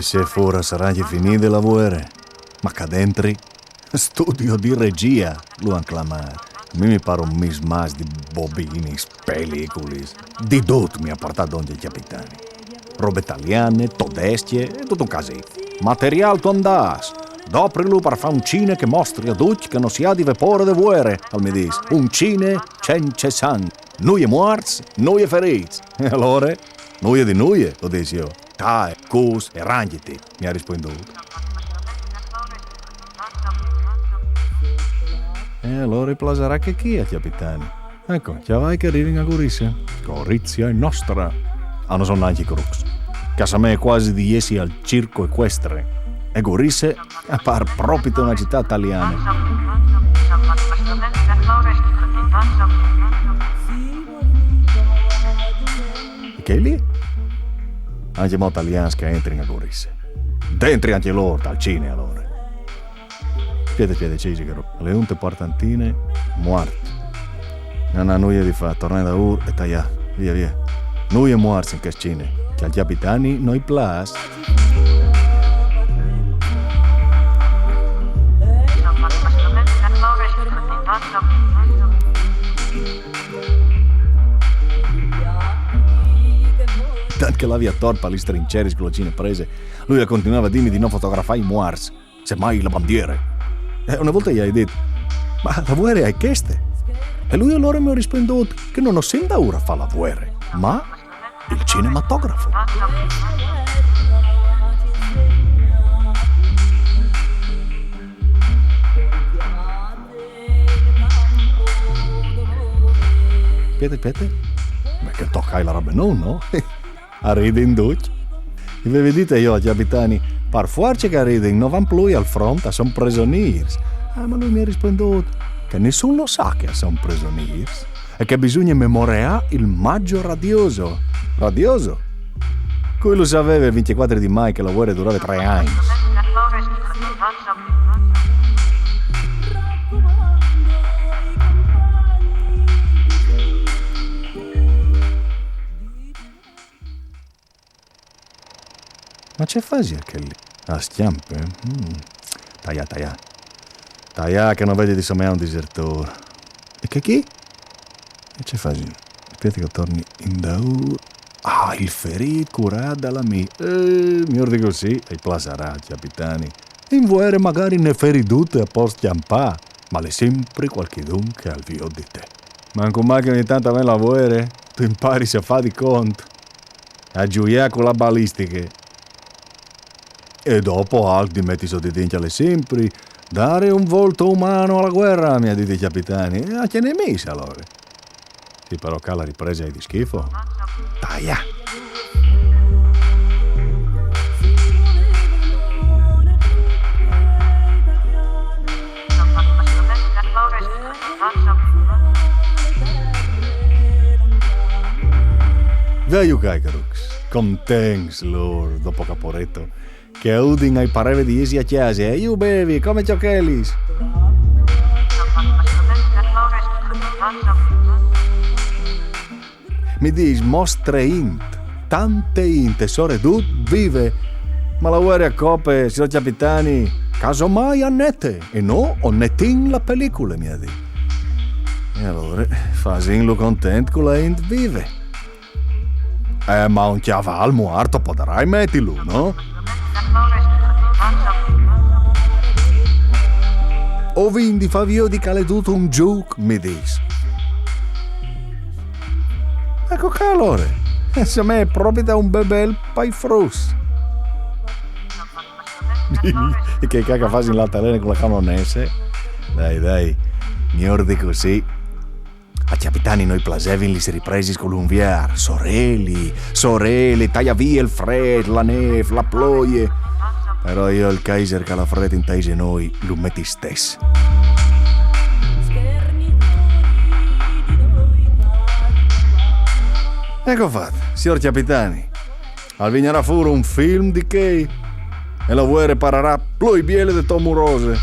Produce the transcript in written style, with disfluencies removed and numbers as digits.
Se fuori sarà che finite la guerra, ma che dentro studio di regia lo han chiamato. A me mi pare un mismas di bobini, pellicoli, di tutto mi ha portato ogni capitani. Robe italiane, tedesche e tutto un casino. Material tu andas. Doprilo per fare un cine che mostri a tutti che non si ha di vapore de guerre, al mi dis. Un cine senza sangue. Noi è morti, noi è feriti. E allora? Noi è di noi, lo dici io. Dai, cus e ranghiti, mi ha risponduto. E allora plaserà che chi è, capitani? Ecco, già vai che arrivi a Gorizia. Gorizia è nostra. Non sono anche crux. Casa me è quasi di essi al circo equestre. E Gorizia appare proprio una città italiana. E che è lì? Anche molti italiani che entrano a Gorizia. Dentro anche loro, dal cinema allora. Piede, Cigaro. Le unte portantine, morte. Non ha nulla di fare, tornare da Ur e tagliare. Via. Noi è morti in cascine, che al capitani noi plas. Tanto che l'aviatore per gli strinceri con le cine prese, lui continuava a dirmi di non fotografare i morti, semmai la bandiera. E una volta gli hai detto, ma la guerra è questa? E lui allora mi ha risposto che non ho sentito ora fa la guerra, ma il cinematografo. Piede? Ma che toccai la roba no? A ride in Dutch. E vi vedete io, capitani, per forza che ride non van più al fronte, sono prigionieri. Ma lui mi ha risposto che nessuno lo sa che sono prigionieri e che bisogna memorare il maggio radioso. Radioso? Quello sapeva il 24 di maggio che la guerra durava 3 anni. Ma c'è fasi anche lì? A schiampe? Taia che non vedi di somea un disertore. E che chi? E c'è fasi? Aspetta che torni in daur. Il ferito curato dalla mia. Mi ordi così e plasarà, capitani. In guerra magari ne feridute a post chiampà, ma le sempre qualchedun che al vio di te. Manco mai che ogni tanto a me la guerra, tu impari se fa di conto. A giuiare con la balistica. E dopo altri metti sotto i denti alle sempre, dare un volto umano alla guerra, mi ha detto i capitani, e anche nemici allora. Sì, però che la ripresa è di schifo. Taia! Veio Caicarux, contents loro, dopo Caporetto, che udin ai pareve di esi a chiesa, e io bevi, come giochelis. Mi dis, mostre int, tante int, tesore du vive, ma la guerra a coppe, signor capitani, casomai a nette, e no, o nettin la pellicola, mi ha detto. E allora, fasinlo contento con la int vive. Ma un chiaval morto potrai mettilo, no? O quindi fa via di caleduto un gioco, mi dis. Ecco che allora, se me è proprio da un bebel pai frus. E che caga fasi in l'altalena con la canonese? Dai, mi ordi così. A capitani noi plasevin li si ripresi con l'unviar. Sorelle, taglia via il fred, la neve, la ploie. Però io il Kaiser che la fred in taise noi lo metti stesso. Ecco fatto, signor capitani. Al vignerà fuori un film di che? E la guerra parerà più biele di Tomurose.